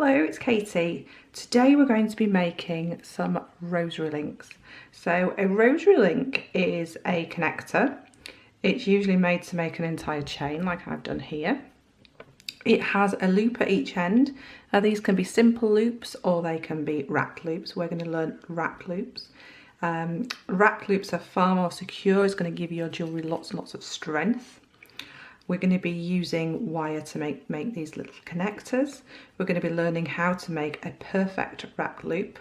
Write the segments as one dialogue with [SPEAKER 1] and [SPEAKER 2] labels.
[SPEAKER 1] Hello, it's Katie. Today we're going to be making some rosary links. So a rosary link is a connector. It's usually made to make an entire chain like I've done here. It has a loop at each end. Now these can be simple loops or they can be wrapped loops. We're going to learn wrapped loops. Wrapped loops are far more secure. It's going to give your jewellery lots and lots of strength. We're going to be using wire to make these little connectors. We're going to be learning how to make a perfect wrap loop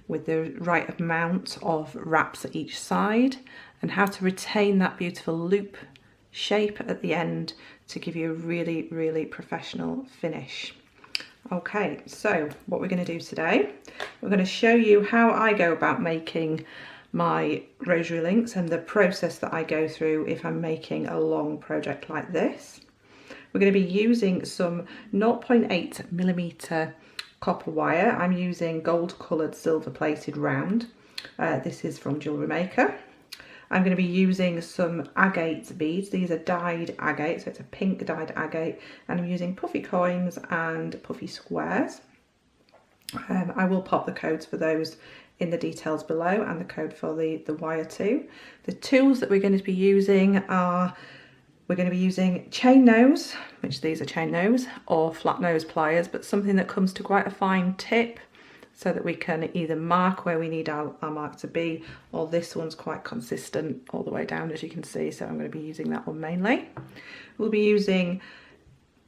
[SPEAKER 1] with the right amount of wraps at each side and how to retain that beautiful loop shape at the end to give you a really, really professional finish. Okay, so what we're going to do today, we're going to show you how I go about making my rosary links and the process that I go through if I'm making a long project like this. We're going to be using some 0.8mm copper wire. I'm using gold coloured silver plated round. This is from Jewellery Maker. I'm going to be using some agate beads. These are dyed agate, so it's a pink dyed agate, and I'm using puffy coins and puffy squares. I will pop the codes for those in the details below and the code for the wire too. The tools that we're going to be using are, we're going to be using chain nose, which these are chain nose, or flat nose pliers, but something that comes to quite a fine tip so that we can either mark where we need our mark to be, or this one's quite consistent all the way down as you can see, so I'm going to be using that one mainly. We'll be using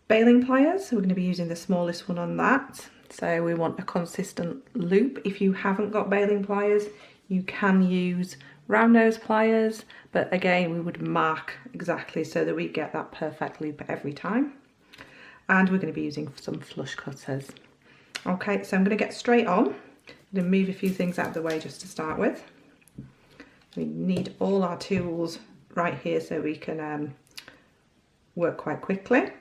[SPEAKER 1] baling pliers, so we're going to be using the smallest one on that. So we want a consistent loop. If you haven't got baling pliers, you can use round nose pliers, but again we would mark exactly so that we get that perfect loop every time. And we're going to be using some flush cutters. Okay, so I'm going to get straight on. I'm going to move a few things out of the way just to start with. We need all our tools right here so we can work quite quickly.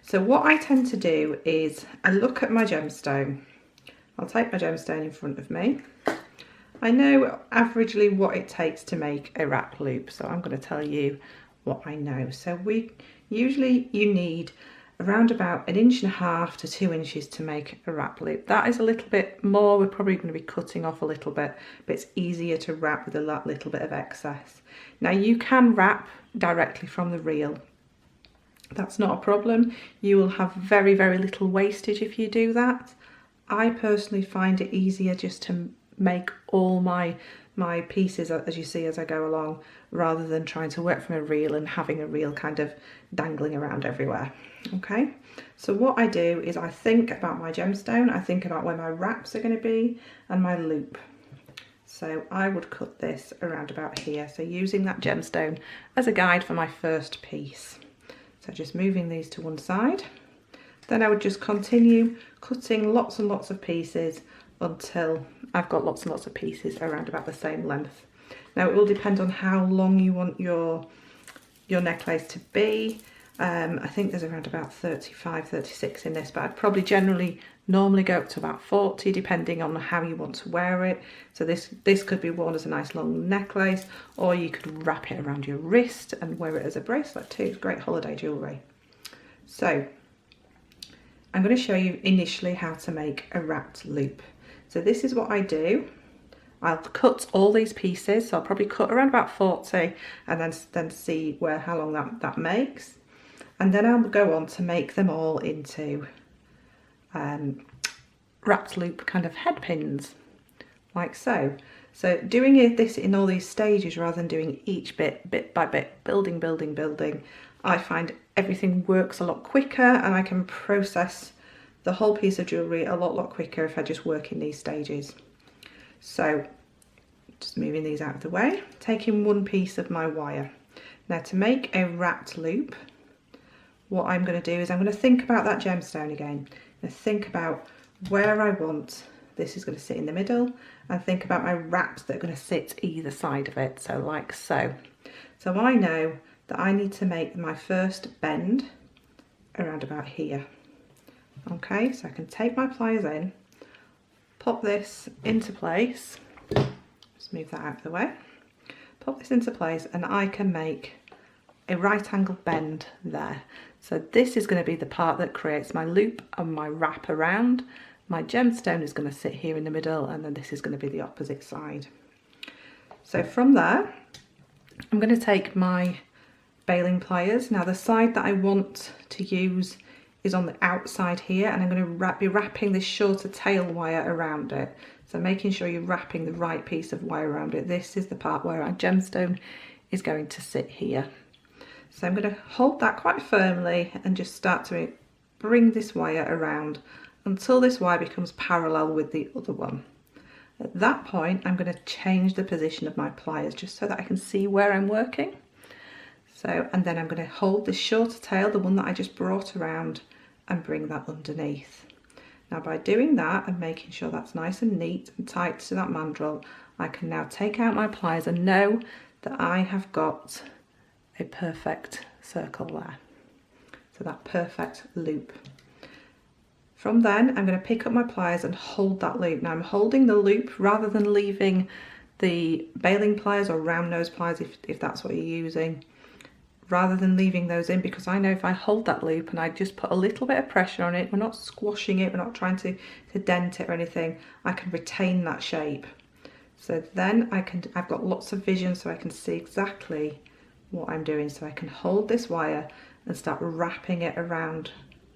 [SPEAKER 1] So what I tend to do is I look at my gemstone. I'll take my gemstone in front of me. I know averagely what it takes to make a wrap loop, so I'm going to tell you what I know. So you need around about 1.5 to 2 inches to make a wrap loop. That is a little bit more. We're probably going to be cutting off a little bit, but it's easier to wrap with a little bit of excess. Now you can wrap directly from the reel. That's not a problem. You will have very, very little wastage if you do that. I personally find it easier just to make all my pieces, as you see as I go along, rather than trying to work from a reel and having a reel kind of dangling around everywhere. Okay, so what I do is I think about my gemstone, I think about where my wraps are going to be and my loop. So I would cut this around about here, so using that gemstone as a guide for my first piece. So just moving these to one side. Then I would just continue cutting lots and lots of pieces until I've got lots and lots of pieces around about the same length. Now it will depend on how long you want your necklace to be. I think there's around about 35, 36 in this, but I'd probably normally go up to about 40 depending on how you want to wear it. So this could be worn as a nice long necklace, or you could wrap it around your wrist and wear it as a bracelet too. It's great holiday jewellery. So I'm going to show you initially how to make a wrapped loop. So this is what I do. I'll cut all these pieces, so I'll probably cut around about 40 and then see how long that makes. And then I'll go on to make them all into wrapped loop kind of head pins, like so. So doing this in all these stages rather than doing each bit by bit, building, I find everything works a lot quicker and I can process the whole piece of jewellery a lot quicker if I just work in these stages. So just moving these out of the way, taking one piece of my wire. Now to make a wrapped loop, what I'm going to do is I'm going to think about that gemstone again. And think about where I want this is going to sit in the middle, and think about my wraps that are going to sit either side of it, so like so. So I know that I need to make my first bend around about here. Okay, so I can take my pliers in, pop this into place, just move that out of the way, pop this into place, and I can make a right angle bend there. So this is going to be the part that creates my loop and my wrap around, my gemstone is going to sit here in the middle, and then this is going to be the opposite side. So from there, I'm going to take my baling pliers. Now the side that I want to use is on the outside here, and I'm going to be wrapping this shorter tail wire around it. So making sure you're wrapping the right piece of wire around it. This is the part where our gemstone is going to sit here. So I'm going to hold that quite firmly and just start to bring this wire around until this wire becomes parallel with the other one. At that point, I'm going to change the position of my pliers just so that I can see where I'm working. So, and then I'm going to hold this shorter tail, the one that I just brought around, and bring that underneath. Now by doing that and making sure that's nice and neat and tight to that mandrel, I can now take out my pliers and know that I have got a perfect circle there. So that perfect loop. From then, I'm going to pick up my pliers and hold that loop. Now I'm holding the loop rather than leaving the baling pliers or round nose pliers if that's what you're using, rather than leaving those in, because I know if I hold that loop and I just put a little bit of pressure on it, we're not squashing it, we're not trying to dent it or anything, I can retain that shape. So then I've got lots of vision, so I can see exactly what I'm doing. So I can hold this wire and start wrapping it around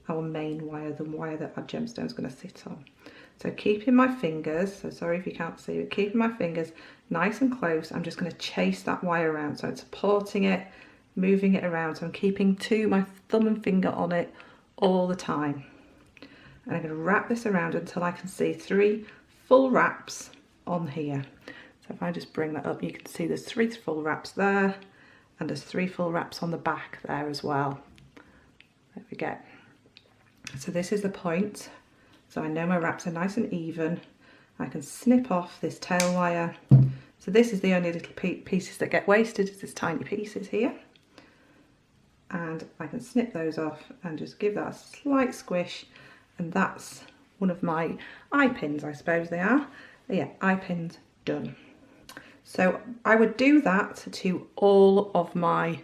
[SPEAKER 1] our main wire, the wire that our gemstone is going to sit on. So keeping my fingers, so sorry if you can't see, but keeping my fingers nice and close, I'm just going to chase that wire around. So I'm supporting it, moving it around. So I'm keeping my thumb and finger on it all the time. And I'm going to wrap this around until I can see 3 full wraps on here. So if I just bring that up, you can see there's 3 full wraps there, and there's 3 full wraps on the back there as well. There we go. So this is the point. So I know my wraps are nice and even. I can snip off this tail wire. So this is the only little pieces that get wasted, is this tiny pieces here. And I can snip those off and just give that a slight squish, and that's one of my eye pins, I suppose they are. Yeah, eye pins done. So I would do that to all of my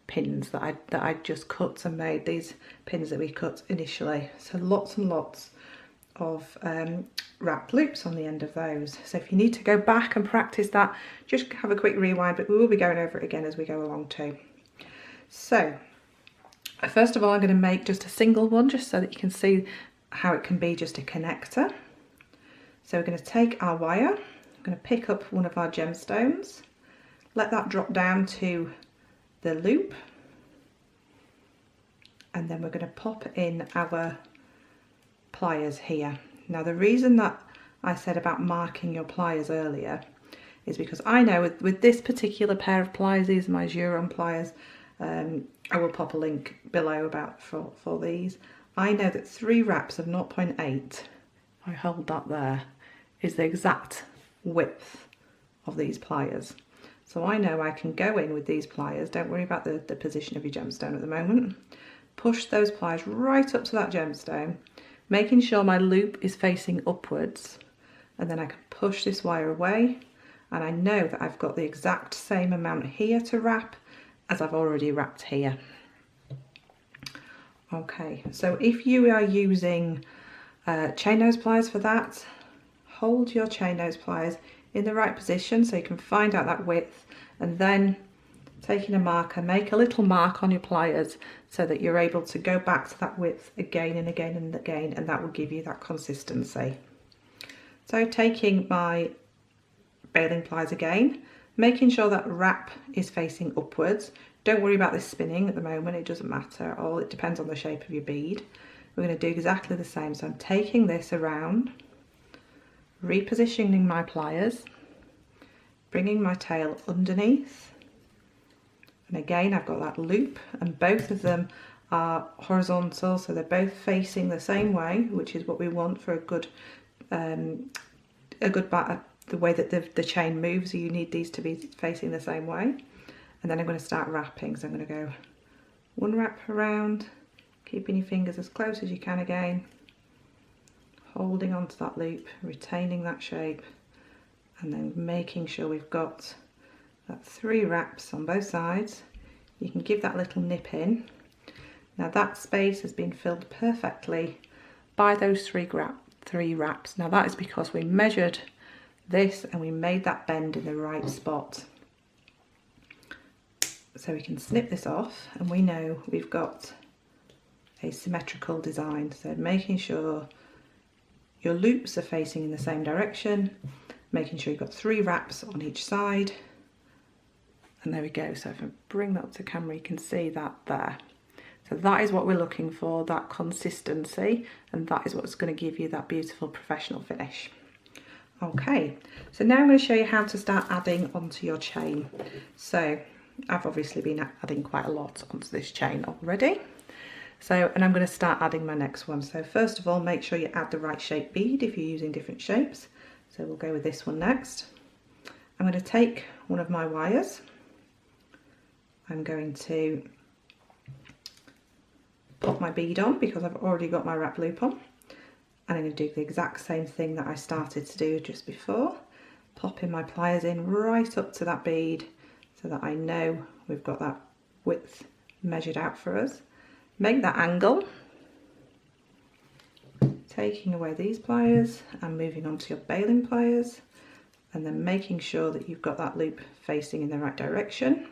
[SPEAKER 1] pins that I just cut and made, these pins that we cut initially. So lots and lots of wrapped loops on the end of those. So if you need to go back and practice that, just have a quick rewind, but we will be going over it again as we go along too. So first of all, I'm going to make just a single one just so that you can see how it can be just a connector. So we're going to take our wire, I'm going to pick up one of our gemstones, let that drop down to the loop, and then we're going to pop in our pliers here. Now the reason that I said about marking your pliers earlier is because I know with this particular pair of pliers, these are my Xuron pliers, I will pop a link below about for these. I know that 3 wraps of 0.8, I hold that there, is the exact width of these pliers. So I know I can go in with these pliers, don't worry about the position of your gemstone at the moment, push those pliers right up to that gemstone, making sure my loop is facing upwards, and then I can push this wire away, and I know that I've got the exact same amount here to wrap as I've already wrapped here. Okay, so if you are using chain nose pliers for that, hold your chain nose pliers in the right position so you can find out that width, and then taking a marker, make a little mark on your pliers so that you're able to go back to that width again and again and again, and that will give you that consistency. So taking my baling pliers again, making sure that wrap is facing upwards. Don't worry about this spinning at the moment, it doesn't matter at all, it depends on the shape of your bead. We're going to do exactly the same, so I'm taking this around, repositioning my pliers, bringing my tail underneath, and again I've got that loop, and both of them are horizontal, so they're both facing the same way, which is what we want for a good batter. The way that the chain moves, you need these to be facing the same way. And then I'm going to start wrapping, so I'm going to go 1 wrap around, keeping your fingers as close as you can again, holding onto that loop, retaining that shape, and then making sure we've got that 3 wraps on both sides. You can give that little nip in. Now that space has been filled perfectly by those 3 3 wraps. Now that is because we measured this and we made that bend in the right spot. So we can snip this off and we know we've got a symmetrical design. So making sure your loops are facing in the same direction, making sure you've got 3 wraps on each side. And there we go. So if I bring that up to camera, you can see that there. So that is what we're looking for, that consistency, and that is what's going to give you that beautiful professional finish. Okay, so now I'm going to show you how to start adding onto your chain. So I've obviously been adding quite a lot onto this chain already. And I'm going to start adding my next one. So first of all, make sure you add the right shape bead if you're using different shapes. So we'll go with this one next. I'm going to take one of my wires. I'm going to pop my bead on because I've already got my wrap loop on. And I'm going to do the exact same thing that I started to do just before. Popping my pliers in right up to that bead so that I know we've got that width measured out for us. Make that angle. Taking away these pliers and moving on to your baling pliers. And then making sure that you've got that loop facing in the right direction.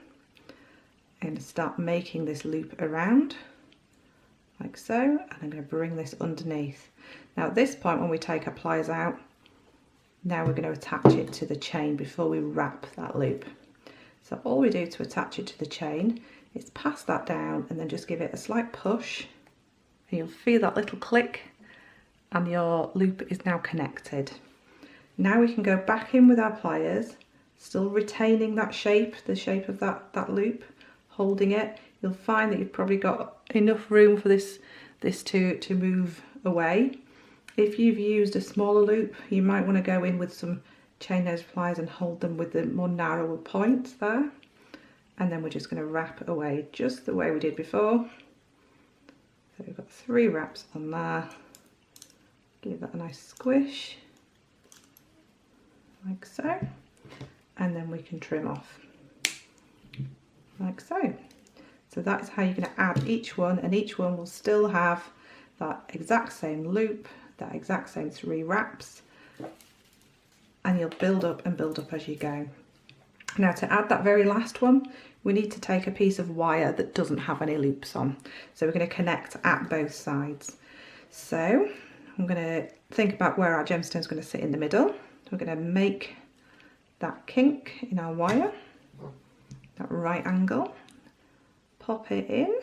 [SPEAKER 1] And start making this loop around. Like so, and I'm going to bring this underneath. Now at this point when we take our pliers out, now we're going to attach it to the chain before we wrap that loop. So all we do to attach it to the chain is pass that down and then just give it a slight push and you'll feel that little click and your loop is now connected. Now we can go back in with our pliers, still retaining that shape, the shape of that loop, holding it. You'll find that you've probably got enough room for this to move away. If you've used a smaller loop, you might want to go in with some chain nose pliers and hold them with the more narrower points there. And then we're just going to wrap away just the way we did before. So we've got 3 wraps on there. Give that a nice squish, like so. And then we can trim off, like so. So that's how you're going to add each one, and each one will still have that exact same loop, that exact same 3 wraps, and you'll build up and build up as you go. Now to add that very last one, we need to take a piece of wire that doesn't have any loops on. So we're going to connect at both sides. So I'm going to think about where our gemstone is going to sit in the middle. We're going to make that kink in our wire, that right angle. Pop it in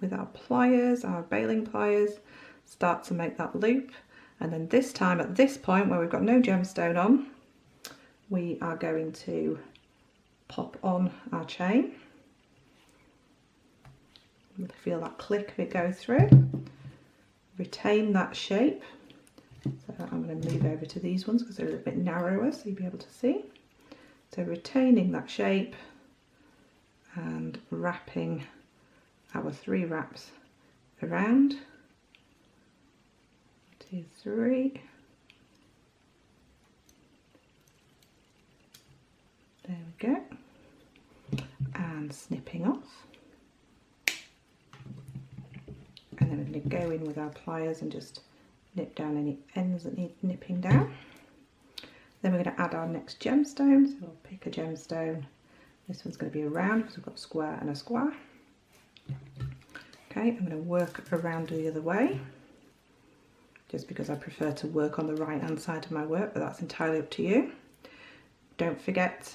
[SPEAKER 1] with our pliers, our baling pliers, start to make that loop, and then this time at this point where we've got no gemstone on, we are going to pop on our chain. You'll feel that click of it go through. Retain that shape. So I'm going to move over to these ones because they're a little bit narrower so you'll be able to see. So retaining that shape and wrapping our 3 wraps around. 2, 3. There we go. And snipping off. And then we're going to go in with our pliers and just nip down any ends that need nipping down. Then we're going to add our next gemstone. So we'll pick a gemstone. This one's going to be a round because we've got a square and a square. Okay, I'm going to work around the other way, just because I prefer to work on the right hand side of my work, but that's entirely up to you. Don't forget,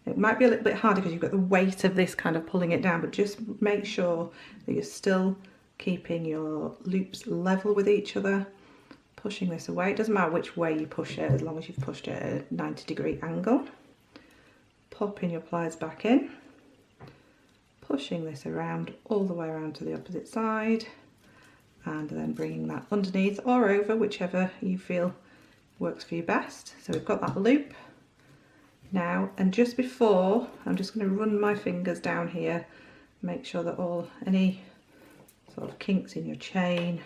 [SPEAKER 1] it might be a little bit harder because you've got the weight of this kind of pulling it down, but just make sure that you're still keeping your loops level with each other, pushing this away. It doesn't matter which way you push it as long as you've pushed it at a 90-degree angle. Popping your pliers back in. Pushing this around all the way around to the opposite side and then bringing that underneath or over, whichever you feel works for you best. So we've got that loop now, and just before I'm just going to run my fingers down here, make sure that any sort of kinks in your chain,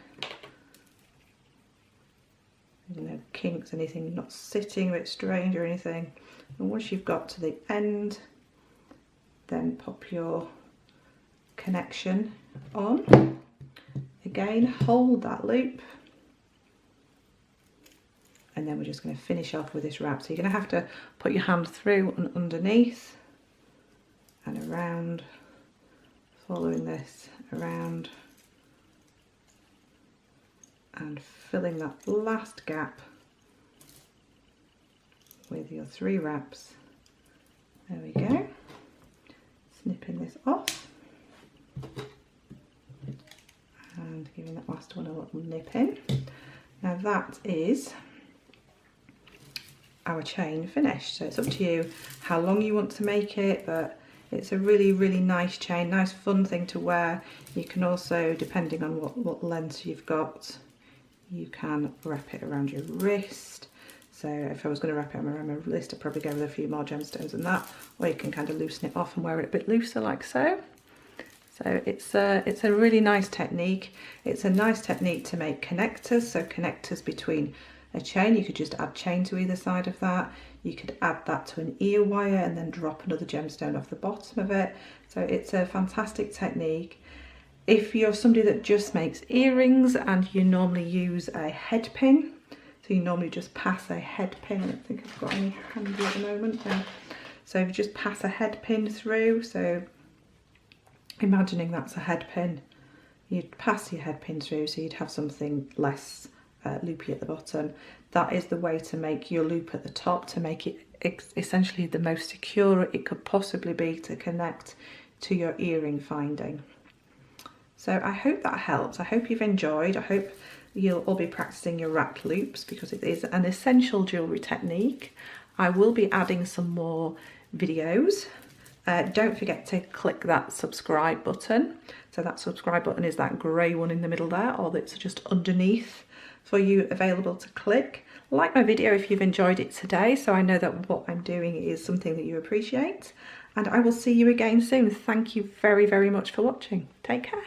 [SPEAKER 1] kinks, anything not sitting a bit strange or anything, and once you've got to the end, then pop your connection on. Again, hold that loop and then we're just going to finish off with this wrap. So you're going to have to put your hand through and underneath and around, following this around and filling that last gap with your 3 wraps. There we go. Snipping this off and giving that last one a little nip in. Now that is our chain finished. So it's up to you how long you want to make it, but it's a really, really nice chain, nice fun thing to wear. You can also, depending on what length you've got, you can wrap it around your wrist. So if I was going to wrap it around my wrist, I'd probably go with a few more gemstones than that, or you can kind of loosen it off and wear it a bit looser like so. So it's a really nice technique. It's a nice technique to make connectors, so connectors between a chain. You could just add chain to either side of that. You could add that to an ear wire and then drop another gemstone off the bottom of it. So it's a fantastic technique. If you're somebody that just makes earrings and you normally use a head pin, so you normally just pass a head pin, I don't think I've got any handy at the moment. So if you just pass a head pin through, so imagining that's a head pin, you'd pass your head pin through so you'd have something less loopy at the bottom. That is the way to make your loop at the top, to make it essentially the most secure it could possibly be to connect to your earring finding. So I hope that helps. I hope you've enjoyed. I hope you'll all be practicing your wrap loops, because it is an essential jewellery technique. I will be adding some more videos. Don't forget to click that subscribe button. So that subscribe button is that grey one in the middle there, or that's just underneath for you available to click. Like my video if you've enjoyed it today, so I know that what I'm doing is something that you appreciate. And I will see you again soon. Thank you very, very much for watching. Take care.